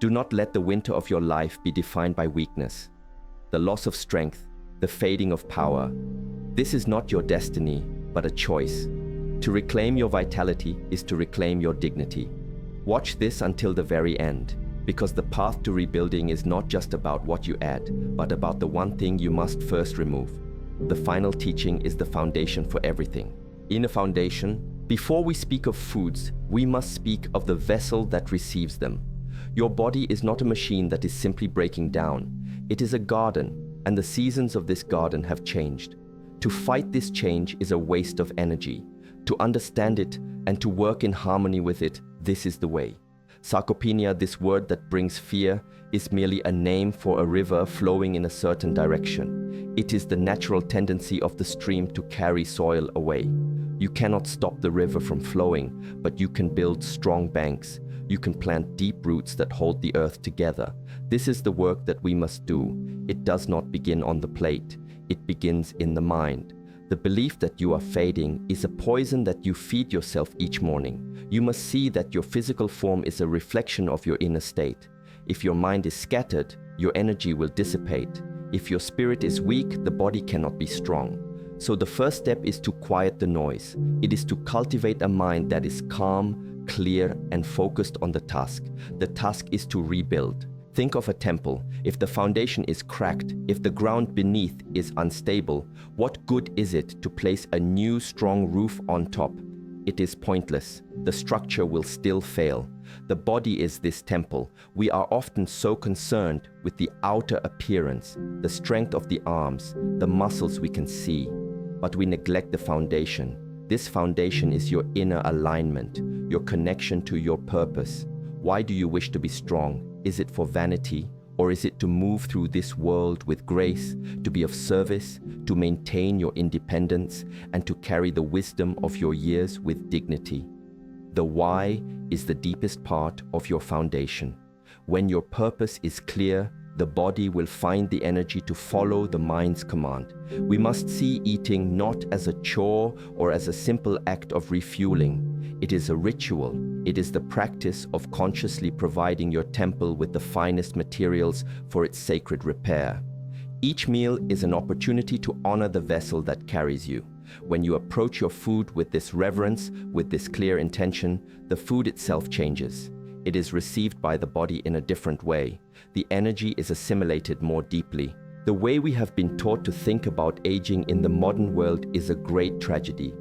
Do not let the winter of your life be defined by weakness, the loss of strength, the fading of power. This is not your destiny, but a choice. To reclaim your vitality is to reclaim your dignity. Watch this until the very end, because the path to rebuilding is not just about what you add, but about the one thing you must first remove. The final teaching is the foundation for everything. In a foundation, before we speak of foods, we must speak of the vessel that receives them. Your body is not a machine that is simply breaking down. It is a garden, and the seasons of this garden have changed. To fight this change is a waste of energy. To understand it and to work in harmony with it, this is the way. Sarcopenia, this word that brings fear, is merely a name for a river flowing in a certain direction. It is the natural tendency of the stream to carry soil away. You cannot stop the river from flowing, but you can build strong banks. You can plant deep roots that hold the earth together. This is the work that we must do. It does not begin on the plate. It begins in the mind. The belief that you are fading is a poison that you feed yourself each morning. You must see that your physical form is a reflection of your inner state. If your mind is scattered, your energy will dissipate. If your spirit is weak, the body cannot be strong. So the first step is to quiet the noise. It is to cultivate a mind that is calm, clear, and focused on the task. The task is to rebuild. Think of a temple. If the foundation is cracked, if the ground beneath is unstable, what good is it to place a new strong roof on top? It is pointless. The structure will still fail. The body is this temple. We are often so concerned with the outer appearance, the strength of the arms, the muscles we can see, but we neglect the foundation. This foundation is your inner alignment, your connection to your purpose. Why do you wish to be strong? Is it for vanity, or is it to move through this world with grace, to be of service, to maintain your independence, and to carry the wisdom of your years with dignity? The why is the deepest part of your foundation. When your purpose is clear, the body will find the energy to follow the mind's command. We must see eating not as a chore or as a simple act of refueling. It is a ritual. It is the practice of consciously providing your temple with the finest materials for its sacred repair. Each meal is an opportunity to honor the vessel that carries you. When you approach your food with this reverence, with this clear intention, the food itself changes. It is received by the body in a different way. The energy is assimilated more deeply. The way we have been taught to think about aging in the modern world is a great tragedy.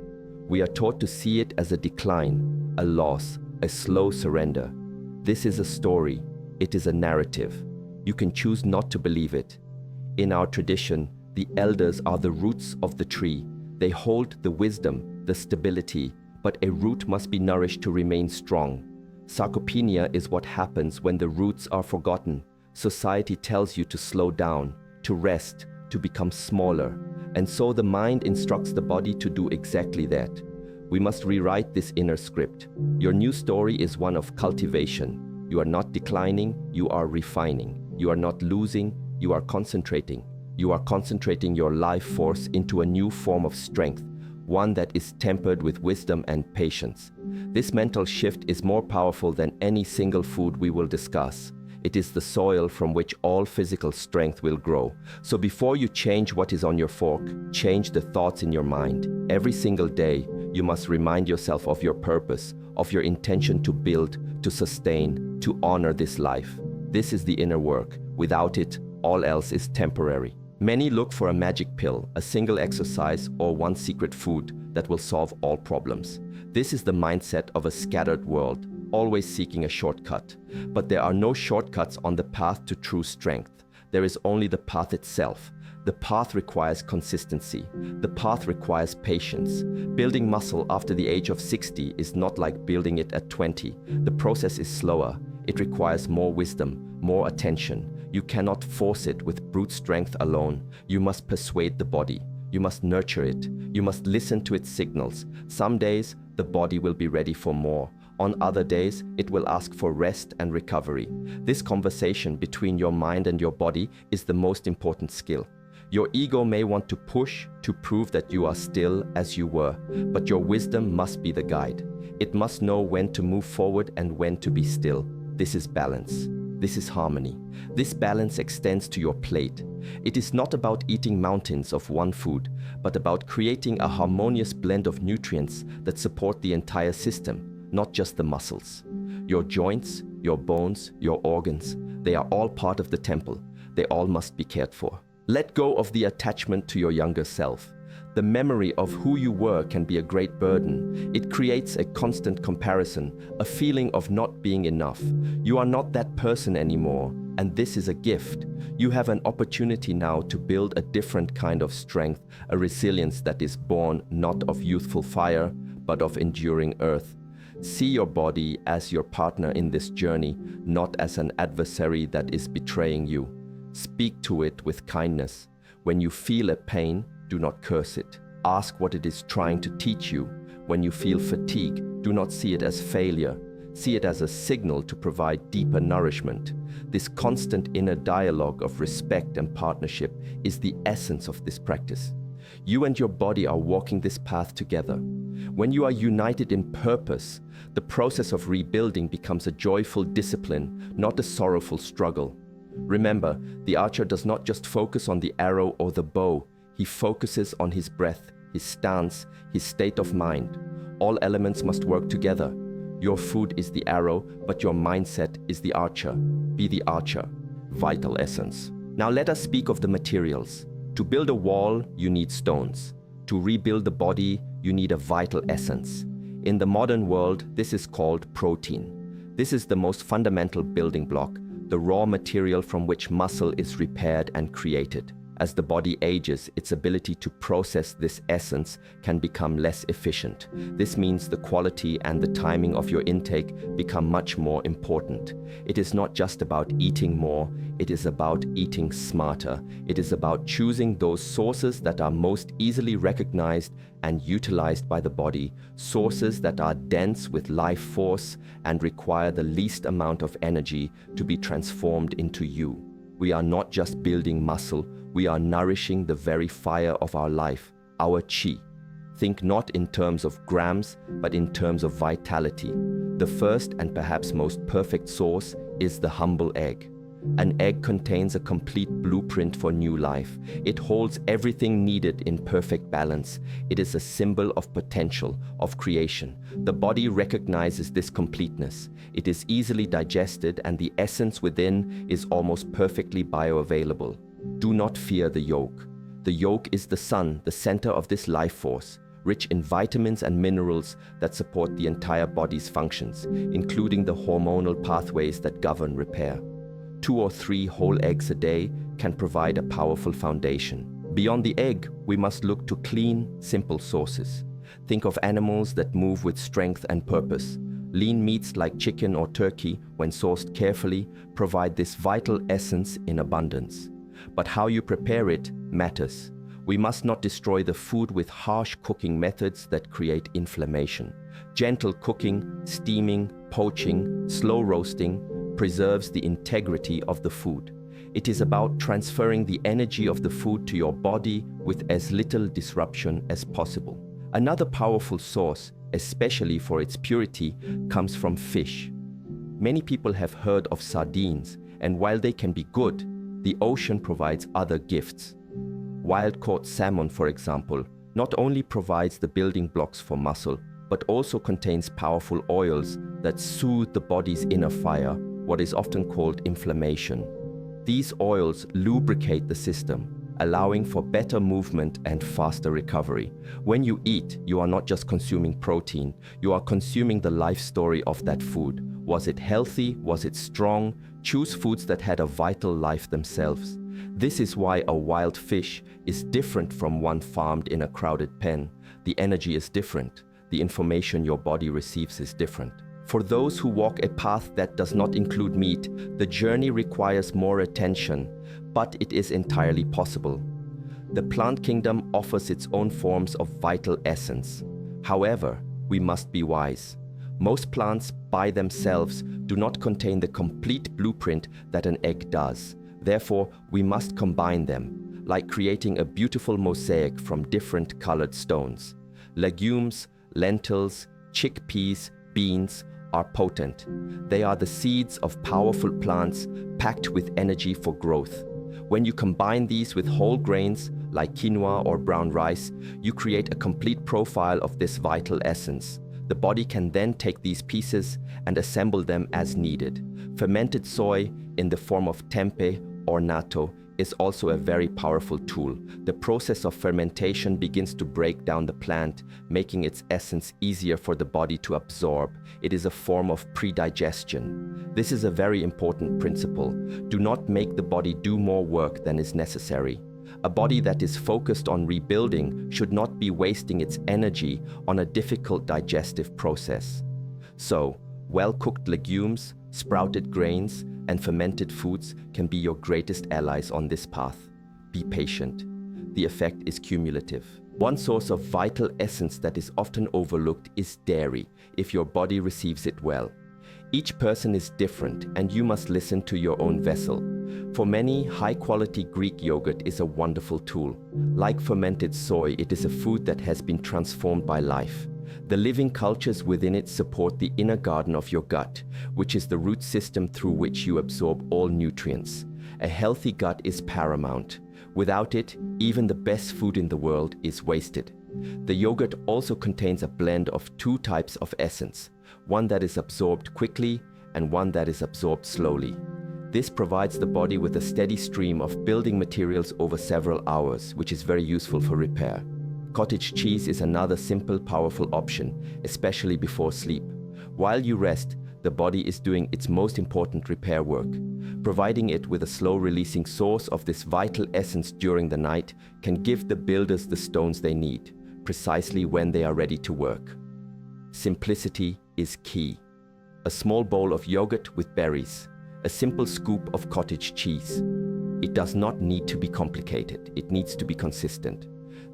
We are taught to see it as a decline, a loss, a slow surrender. This is a story. It is a narrative. You can choose not to believe it. In our tradition, the elders are the roots of the tree. They hold the wisdom, the stability, but a root must be nourished to remain strong. Sarcopenia is what happens when the roots are forgotten. Society tells you to slow down, to rest, to become smaller. And so the mind instructs the body to do exactly that. We must rewrite this inner script. Your new story is one of cultivation. You are not declining, you are refining. You are not losing, you are concentrating. You are concentrating your life force into a new form of strength, one that is tempered with wisdom and patience. This mental shift is more powerful than any single food we will discuss. It is the soil from which all physical strength will grow. So before you change what is on your fork, change the thoughts in your mind. Every single day, you must remind yourself of your purpose, of your intention to build, to sustain, to honor this life. This is the inner work. Without it, all else is temporary. Many look for a magic pill, a single exercise, or one secret food that will solve all problems. This is the mindset of a scattered world, always seeking a shortcut. But there are no shortcuts on the path to true strength. There is only the path itself. The path requires consistency. The path requires patience. Building muscle after the age of 60 is not like building it at 20. The process is slower. It requires more wisdom, more attention. You cannot force it with brute strength alone. You must persuade the body. You must nurture it. You must listen to its signals. Some days, the body will be ready for more. On other days, it will ask for rest and recovery. This conversation between your mind and your body is the most important skill. Your ego may want to push to prove that you are still as you were, but your wisdom must be the guide. It must know when to move forward and when to be still. This is balance. This is harmony. This balance extends to your plate. It is not about eating mountains of one food, but about creating a harmonious blend of nutrients that support the entire system, not just the muscles. Your joints, your bones, your organs, they are all part of the temple. They all must be cared for. Let go of the attachment to your younger self. The memory of who you were can be a great burden. It creates a constant comparison, a feeling of not being enough. You are not that person anymore, and this is a gift. You have an opportunity now to build a different kind of strength, a resilience that is born not of youthful fire, but of enduring earth. See your body as your partner in this journey, not as an adversary that is betraying you. Speak to it with kindness. When you feel a pain, do not curse it. Ask what it is trying to teach you. When you feel fatigue, do not see it as failure. See it as a signal to provide deeper nourishment. This constant inner dialogue of respect and partnership is the essence of this practice. You and your body are walking this path together. When you are united in purpose, the process of rebuilding becomes a joyful discipline, not a sorrowful struggle. Remember, the archer does not just focus on the arrow or the bow. He focuses on his breath, his stance, his state of mind. All elements must work together. Your food is the arrow, but your mindset is the archer. Be the archer. Vital essence. Now let us speak of the materials. To build a wall, you need stones. To rebuild the body, you need a vital essence. In the modern world, this is called protein. This is the most fundamental building block, the raw material from which muscle is repaired and created. As the body ages, its ability to process this essence can become less efficient. This means the quality and the timing of your intake become much more important. It is not just about eating more, it is about eating smarter. It is about choosing those sources that are most easily recognized and utilized by the body, sources that are dense with life force and require the least amount of energy to be transformed into you. We are not just building muscle, we are nourishing the very fire of our life, our chi. Think not in terms of grams, but in terms of vitality. The first and perhaps most perfect source is the humble egg. An egg contains a complete blueprint for new life. It holds everything needed in perfect balance. It is a symbol of potential, of creation. The body recognizes this completeness. It is easily digested, and the essence within is almost perfectly bioavailable. Do not fear the yolk. The yolk is the sun, the center of this life force, rich in vitamins and minerals that support the entire body's functions, including the hormonal pathways that govern repair. 2 or 3 whole eggs a day can provide a powerful foundation. Beyond the egg, we must look to clean, simple sources. Think of animals that move with strength and purpose. Lean meats like chicken or turkey, when sourced carefully, provide this vital essence in abundance. But how you prepare it matters. We must not destroy the food with harsh cooking methods that create inflammation. Gentle cooking, steaming, poaching, slow roasting preserves the integrity of the food. It is about transferring the energy of the food to your body with as little disruption as possible. Another powerful source, especially for its purity, comes from fish. Many people have heard of sardines, and while they can be good, the ocean provides other gifts. Wild-caught salmon, for example, not only provides the building blocks for muscle, but also contains powerful oils that soothe the body's inner fire, what is often called inflammation. These oils lubricate the system, allowing for better movement and faster recovery. When you eat, you are not just consuming protein, you are consuming the life story of that food. Was it healthy? Was it strong? Choose foods that had a vital life themselves. This is why a wild fish is different from one farmed in a crowded pen. The energy is different. The information your body receives is different. For those who walk a path that does not include meat, the journey requires more attention, but it is entirely possible. The plant kingdom offers its own forms of vital essence. However, we must be wise. Most plants by themselves do not contain the complete blueprint that an egg does. Therefore, we must combine them, like creating a beautiful mosaic from different colored stones. Legumes, lentils, chickpeas, beans, are potent. They are the seeds of powerful plants packed with energy for growth. When you combine these with whole grains like quinoa or brown rice, you create a complete profile of this vital essence. The body can then take these pieces and assemble them as needed. Fermented soy in the form of tempeh or natto is also a very powerful tool. The process of fermentation begins to break down the plant, making its essence easier for the body to absorb. It is a form of pre-digestion. This is a very important principle. Do not make the body do more work than is necessary. A body that is focused on rebuilding should not be wasting its energy on a difficult digestive process. So, well-cooked legumes, sprouted grains, and fermented foods can be your greatest allies on this path. Be patient. The effect is cumulative. One source of vital essence that is often overlooked is dairy, if your body receives it well. Each person is different, and you must listen to your own vessel. For many, high-quality Greek yogurt is a wonderful tool. Like fermented soy, it is a food that has been transformed by life. The living cultures within it support the inner garden of your gut, which is the root system through which you absorb all nutrients. A healthy gut is paramount. Without it, even the best food in the world is wasted. The yogurt also contains a blend of two types of essence, one that is absorbed quickly and one that is absorbed slowly. This provides the body with a steady stream of building materials over several hours, which is very useful for repair. Cottage cheese is another simple, powerful option, especially before sleep. While you rest, the body is doing its most important repair work. Providing it with a slow-releasing source of this vital essence during the night can give the builders the stones they need, precisely when they are ready to work. Simplicity is key. A small bowl of yogurt with berries, a simple scoop of cottage cheese. It does not need to be complicated, it needs to be consistent.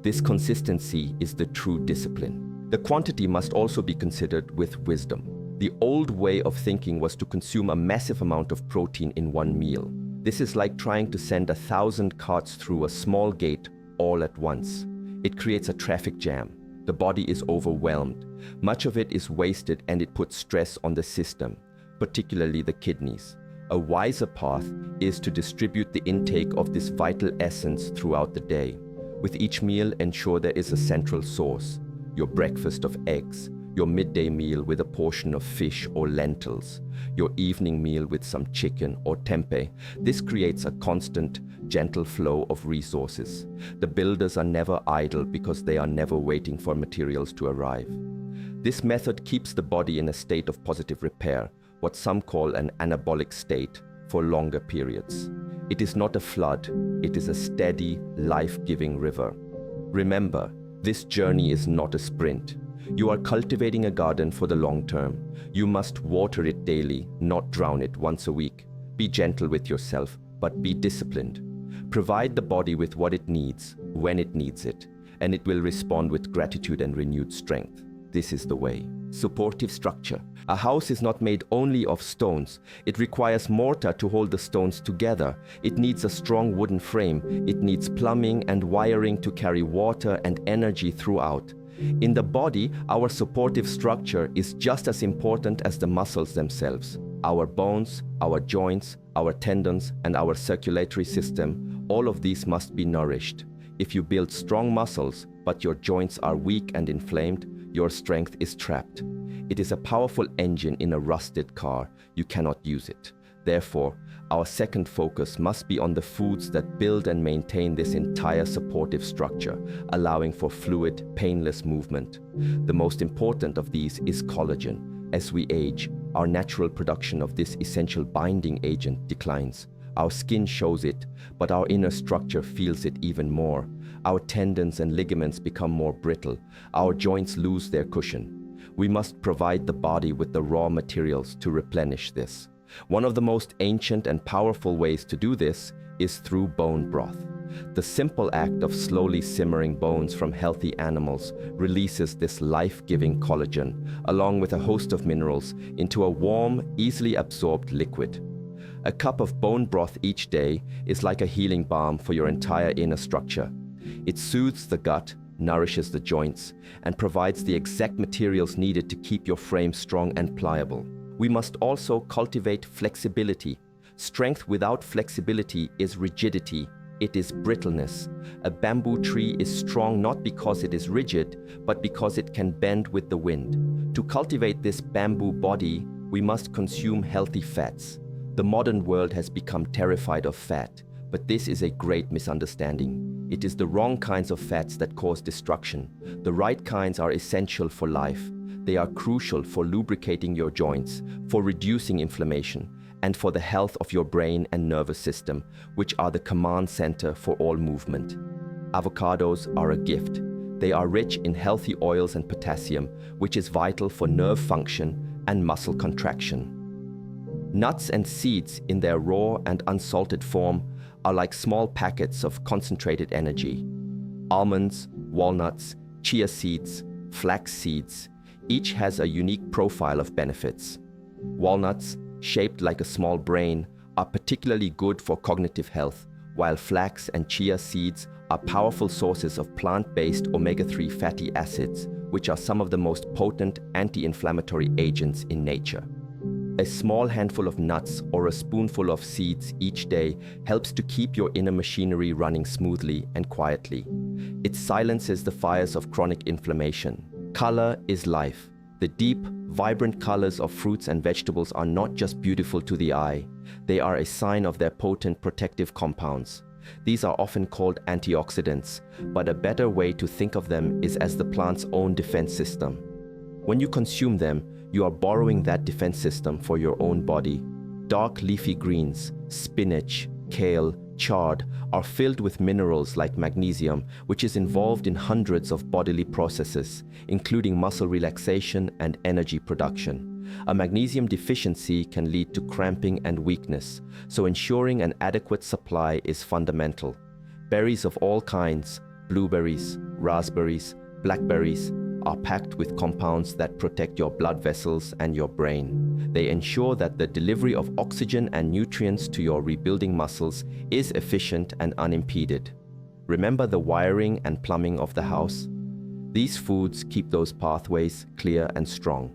This consistency is the true discipline. The quantity must also be considered with wisdom. The old way of thinking was to consume a massive amount of protein in one meal. This is like trying to send 1,000 carts through a small gate all at once. It creates a traffic jam. The body is overwhelmed. Much of it is wasted and it puts stress on the system, particularly the kidneys. A wiser path is to distribute the intake of this vital essence throughout the day. With each meal, ensure there is a central source. Your breakfast of eggs, your midday meal with a portion of fish or lentils, your evening meal with some chicken or tempeh. This creates a constant, gentle flow of resources. The builders are never idle because they are never waiting for materials to arrive. This method keeps the body in a state of positive repair, what some call an anabolic state, for longer periods. It is not a flood, it is a steady, life-giving river. Remember, this journey is not a sprint. You are cultivating a garden for the long term. You must water it daily, not drown it once a week. Be gentle with yourself, but be disciplined. Provide the body with what it needs, when it needs it, and it will respond with gratitude and renewed strength. This is the way. Supportive structure. A house is not made only of stones. It requires mortar to hold the stones together. It needs a strong wooden frame. It needs plumbing and wiring to carry water and energy throughout. In the body, our supportive structure is just as important as the muscles themselves. Our bones, our joints, our tendons, and our circulatory system, all of these must be nourished. If you build strong muscles, but your joints are weak and inflamed, your strength is trapped. It is a powerful engine in a rusted car. You cannot use it. Therefore, our second focus must be on the foods that build and maintain this entire supportive structure, allowing for fluid, painless movement. The most important of these is collagen. As we age, our natural production of this essential binding agent declines. Our skin shows it, but our inner structure feels it even more. Our tendons and ligaments become more brittle. Our joints lose their cushion. We must provide the body with the raw materials to replenish this. One of the most ancient and powerful ways to do this is through bone broth. The simple act of slowly simmering bones from healthy animals releases this life-giving collagen, along with a host of minerals, into a warm, easily absorbed liquid. A cup of bone broth each day is like a healing balm for your entire inner structure. It soothes the gut, nourishes the joints, and provides the exact materials needed to keep your frame strong and pliable. We must also cultivate flexibility. Strength without flexibility is rigidity. It is brittleness. A bamboo tree is strong not because it is rigid, but because it can bend with the wind. To cultivate this bamboo body, we must consume healthy fats. The modern world has become terrified of fat, but this is a great misunderstanding. It is the wrong kinds of fats that cause destruction. The right kinds are essential for life. They are crucial for lubricating your joints, for reducing inflammation, and for the health of your brain and nervous system, which are the command center for all movement. Avocados are a gift. They are rich in healthy oils and potassium, which is vital for nerve function and muscle contraction. Nuts and seeds in their raw and unsalted form are like small packets of concentrated energy. Almonds, walnuts, chia seeds, flax seeds, each has a unique profile of benefits. Walnuts, shaped like a small brain, are particularly good for cognitive health, while flax and chia seeds are powerful sources of plant-based omega-3 fatty acids, which are some of the most potent anti-inflammatory agents in nature. A small handful of nuts or a spoonful of seeds each day helps to keep your inner machinery running smoothly and quietly. It silences the fires of chronic inflammation. Color is life. The deep, vibrant colors of fruits and vegetables are not just beautiful to the eye, they are a sign of their potent protective compounds. These are often called antioxidants, but a better way to think of them is as the plant's own defense system. When you consume them, you are borrowing that defense system for your own body. Dark leafy greens, spinach, kale, chard are filled with minerals like magnesium, which is involved in hundreds of bodily processes, including muscle relaxation and energy production. A magnesium deficiency can lead to cramping and weakness, so ensuring an adequate supply is fundamental. Berries of all kinds, blueberries, raspberries, blackberries, are packed with compounds that protect your blood vessels and your brain. They ensure that the delivery of oxygen and nutrients to your rebuilding muscles is efficient and unimpeded. Remember the wiring and plumbing of the house? These foods keep those pathways clear and strong.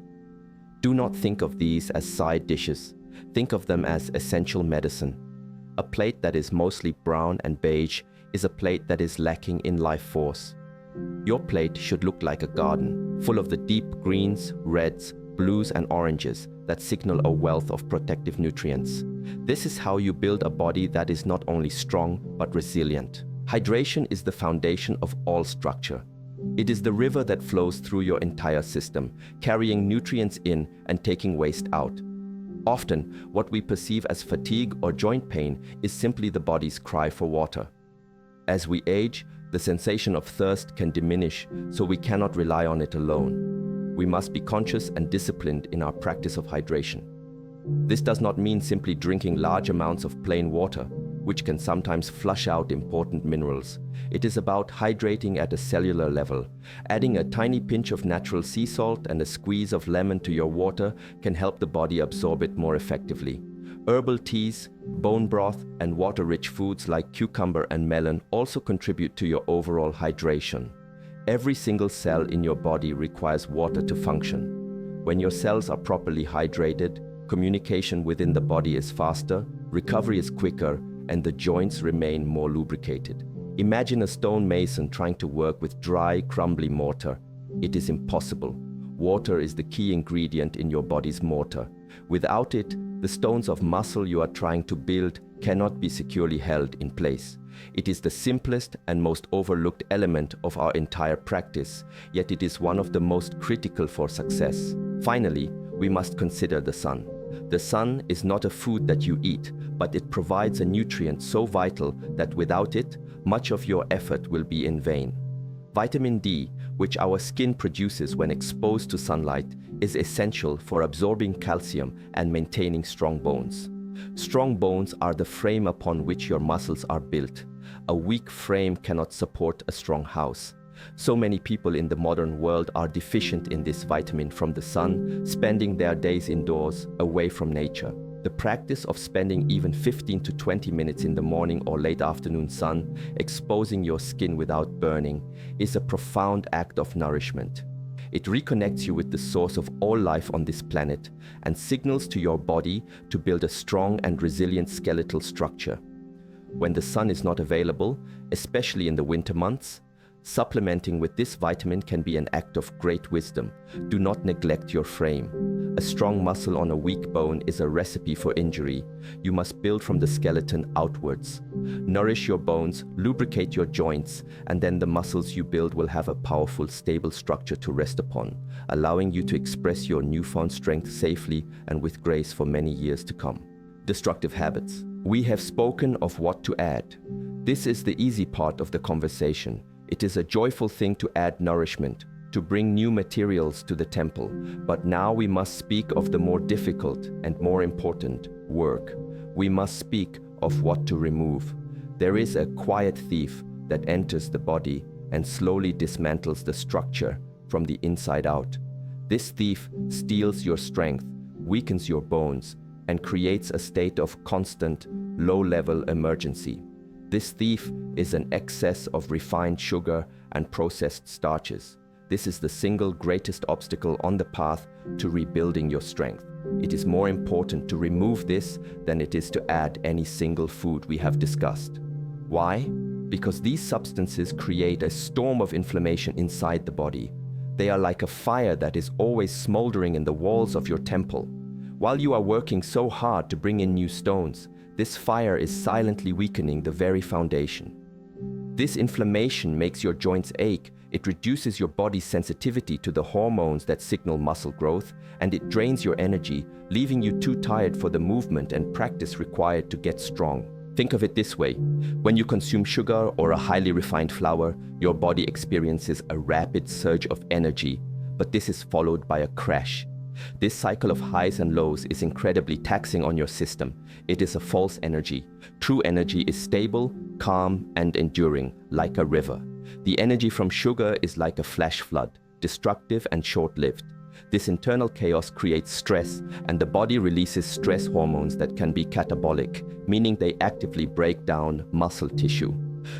Do not think of these as side dishes. Think of them as essential medicine. A plate that is mostly brown and beige is a plate that is lacking in life force. Your plate should look like a garden, full of the deep greens, reds, blues, and oranges that signal a wealth of protective nutrients. This is how you build a body that is not only strong, but resilient. Hydration is the foundation of all structure. It is the river that flows through your entire system, carrying nutrients in and taking waste out. Often, what we perceive as fatigue or joint pain is simply the body's cry for water. As we age, the sensation of thirst can diminish, so we cannot rely on it alone. We must be conscious and disciplined in our practice of hydration. This does not mean simply drinking large amounts of plain water, which can sometimes flush out important minerals. It is about hydrating at a cellular level. Adding a tiny pinch of natural sea salt and a squeeze of lemon to your water can help the body absorb it more effectively. Herbal teas, bone broth, and water-rich foods like cucumber and melon also contribute to your overall hydration. Every single cell in your body requires water to function. When your cells are properly hydrated, communication within the body is faster, recovery is quicker, and the joints remain more lubricated. Imagine a stone mason trying to work with dry, crumbly mortar. It is impossible. Water is the key ingredient in your body's mortar. Without it, the stones of muscle you are trying to build cannot be securely held in place. It is the simplest and most overlooked element of our entire practice, yet it is one of the most critical for success. Finally, we must consider the sun. The sun is not a food that you eat, but it provides a nutrient so vital that without it, much of your effort will be in vain. Vitamin D, which our skin produces when exposed to sunlight, is essential for absorbing calcium and maintaining strong bones. Strong bones are the frame upon which your muscles are built. A weak frame cannot support a strong house. So many people in the modern world are deficient in this vitamin from the sun, spending their days indoors, away from nature. The practice of spending even 15 to 20 minutes in the morning or late afternoon sun, exposing your skin without burning, is a profound act of nourishment. It reconnects you with the source of all life on this planet and signals to your body to build a strong and resilient skeletal structure. When the sun is not available, especially in the winter months, supplementing with this vitamin can be an act of great wisdom. Do not neglect your frame. A strong muscle on a weak bone is a recipe for injury. You must build from the skeleton outwards. Nourish your bones, lubricate your joints, and then the muscles you build will have a powerful, stable structure to rest upon, allowing you to express your newfound strength safely and with grace for many years to come. Destructive habits. We have spoken of what to add. This is the easy part of the conversation. It is a joyful thing to add nourishment, to bring new materials to the temple. But now we must speak of the more difficult and more important work. We must speak of what to remove. There is a quiet thief that enters the body and slowly dismantles the structure from the inside out. This thief steals your strength, weakens your bones, and creates a state of constant, low-level emergency. This thief is an excess of refined sugar and processed starches. This is the single greatest obstacle on the path to rebuilding your strength. It is more important to remove this than it is to add any single food we have discussed. Why? Because these substances create a storm of inflammation inside the body. They are like a fire that is always smoldering in the walls of your temple. While you are working so hard to bring in new stones, this fire is silently weakening the very foundation. This inflammation makes your joints ache, it reduces your body's sensitivity to the hormones that signal muscle growth, and it drains your energy, leaving you too tired for the movement and practice required to get strong. Think of it this way. When you consume sugar or a highly refined flour, your body experiences a rapid surge of energy, but this is followed by a crash. This cycle of highs and lows is incredibly taxing on your system. It is a false energy. True energy is stable, calm, and enduring, like a river. The energy from sugar is like a flash flood, destructive and short-lived. This internal chaos creates stress, and the body releases stress hormones that can be catabolic, meaning they actively break down muscle tissue.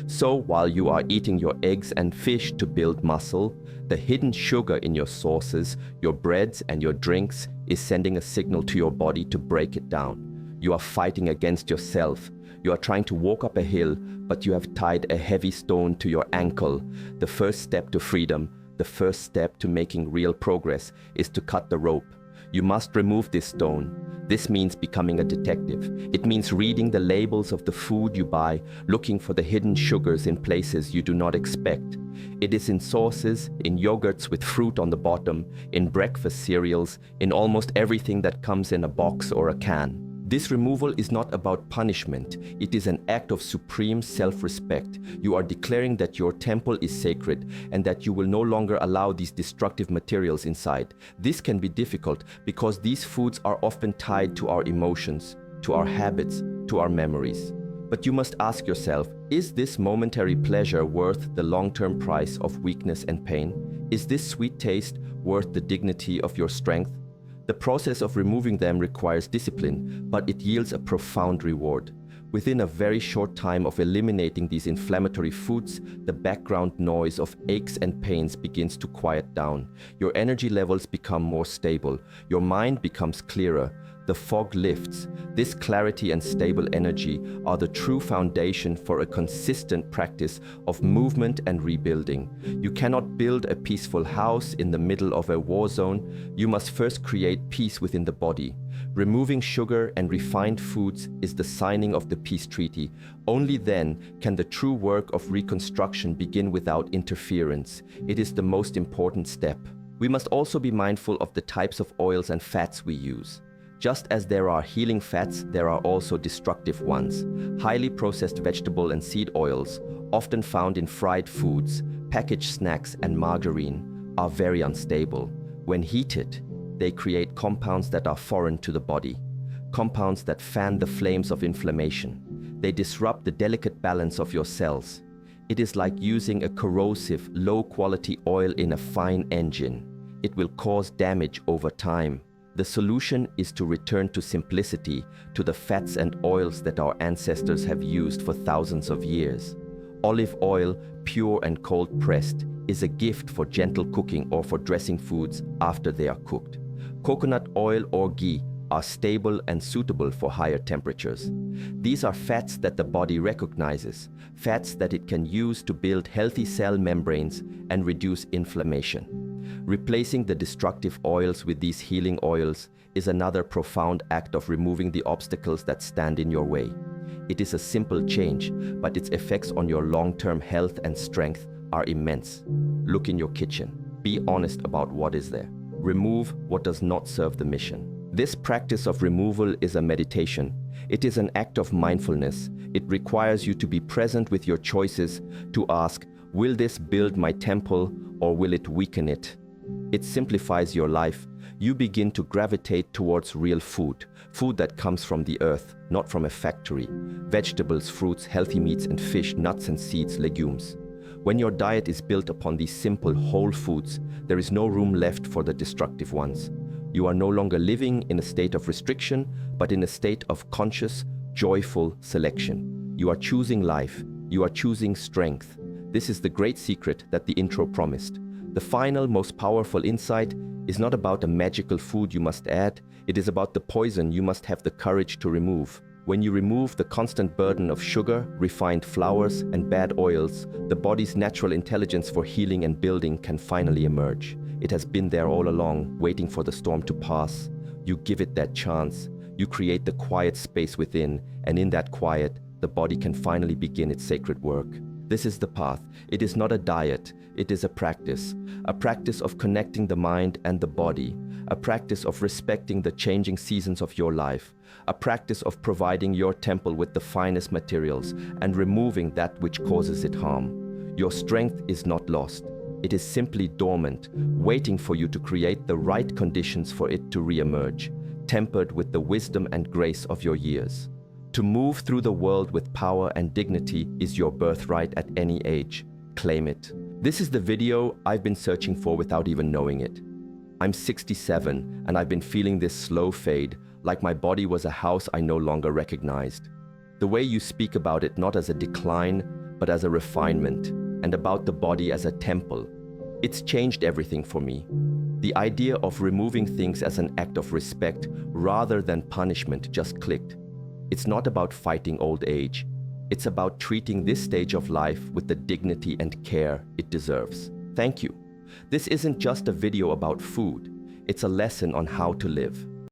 So while you are eating your eggs and fish to build muscle, the hidden sugar in your sauces, your breads and your drinks is sending a signal to your body to break it down. You are fighting against yourself. You are trying to walk up a hill, but you have tied a heavy stone to your ankle. The first step to freedom, the first step to making real progress, is to cut the rope. You must remove this stone. This means becoming a detective. It means reading the labels of the food you buy, looking for the hidden sugars in places you do not expect. It is in sauces, in yogurts with fruit on the bottom, in breakfast cereals, in almost everything that comes in a box or a can. This removal is not about punishment. It is an act of supreme self-respect. You are declaring that your temple is sacred and that you will no longer allow these destructive materials inside. This can be difficult because these foods are often tied to our emotions, to our habits, to our memories. But you must ask yourself, is this momentary pleasure worth the long-term price of weakness and pain? Is this sweet taste worth the dignity of your strength? The process of removing them requires discipline, but it yields a profound reward. Within a very short time of eliminating these inflammatory foods, the background noise of aches and pains begins to quiet down. Your energy levels become more stable. Your mind becomes clearer. The fog lifts. This clarity and stable energy are the true foundation for a consistent practice of movement and rebuilding. You cannot build a peaceful house in the middle of a war zone. You must first create peace within the body. Removing sugar and refined foods is the signing of the peace treaty. Only then can the true work of reconstruction begin without interference. It is the most important step. We must also be mindful of the types of oils and fats we use. Just as there are healing fats, there are also destructive ones. Highly processed vegetable and seed oils, often found in fried foods, packaged snacks, and margarine, are very unstable. When heated, they create compounds that are foreign to the body, compounds that fan the flames of inflammation. They disrupt the delicate balance of your cells. It is like using a corrosive, low-quality oil in a fine engine. It will cause damage over time. The solution is to return to simplicity, to the fats and oils that our ancestors have used for thousands of years. Olive oil, pure and cold pressed, is a gift for gentle cooking or for dressing foods after they are cooked. Coconut oil or ghee are stable and suitable for higher temperatures. These are fats that the body recognizes, fats that it can use to build healthy cell membranes and reduce inflammation. Replacing the destructive oils with these healing oils is another profound act of removing the obstacles that stand in your way. It is a simple change, but its effects on your long-term health and strength are immense. Look in your kitchen. Be honest about what is there. Remove what does not serve the mission. This practice of removal is a meditation. It is an act of mindfulness. It requires you to be present with your choices, to ask, will this build my temple or will it weaken it? It simplifies your life. You begin to gravitate towards real food, food that comes from the earth, not from a factory. Vegetables, fruits, healthy meats and fish, nuts and seeds, legumes. When your diet is built upon these simple, whole foods, there is no room left for the destructive ones. You are no longer living in a state of restriction, but in a state of conscious, joyful selection. You are choosing life. You are choosing strength. This is the great secret that the intro promised. The final, most powerful insight is not about a magical food you must add. It is about the poison you must have the courage to remove. When you remove the constant burden of sugar, refined flours, and bad oils, the body's natural intelligence for healing and building can finally emerge. It has been there all along, waiting for the storm to pass. You give it that chance. You create the quiet space within, and in that quiet, the body can finally begin its sacred work. This is the path. It is not a diet. It is a practice of connecting the mind and the body, a practice of respecting the changing seasons of your life, a practice of providing your temple with the finest materials and removing that which causes it harm. Your strength is not lost. It is simply dormant, waiting for you to create the right conditions for it to re-emerge, tempered with the wisdom and grace of your years. To move through the world with power and dignity is your birthright at any age. Claim it. This is the video I've been searching for without even knowing it. I'm 67 and I've been feeling this slow fade, like my body was a house I no longer recognized. The way you speak about it not as a decline, but as a refinement, and about the body as a temple, it's changed everything for me. The idea of removing things as an act of respect rather than punishment just clicked. It's not about fighting old age. It's about treating this stage of life with the dignity and care it deserves. Thank you. This isn't just a video about food. It's a lesson on how to live.